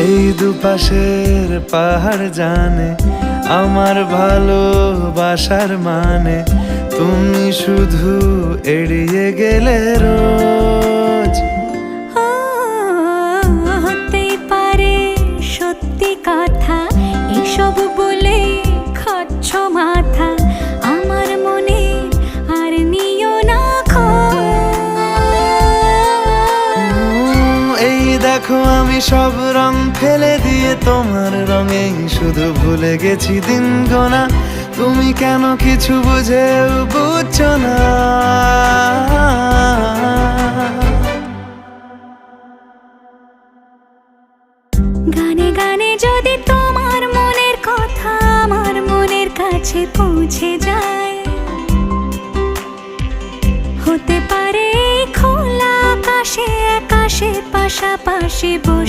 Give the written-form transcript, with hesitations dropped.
এই দুপাশের পাহাড় জানে আমার ভালোবাসার মানে, তুমি শুধু এড়িয়ে গেলে রোজ। হতেই পারে সত্যি কথা, এসব বলে খাচ্ছ মাথা আমার মনে, আর নিও না এই দেখো আমি সব রং ফেলে দিয়ে তোমার রঙে শুধু ভুলে গেছি দিন গোনা, তুমি কেন কিছু বুঝেও বুঝছো না। গানে গানে যদি তোমার মনের কথা আমার মনের কাছে পৌঁছে যায়, হতে পারে খোলা আকাশে আকাশে পাশাপাশি বসে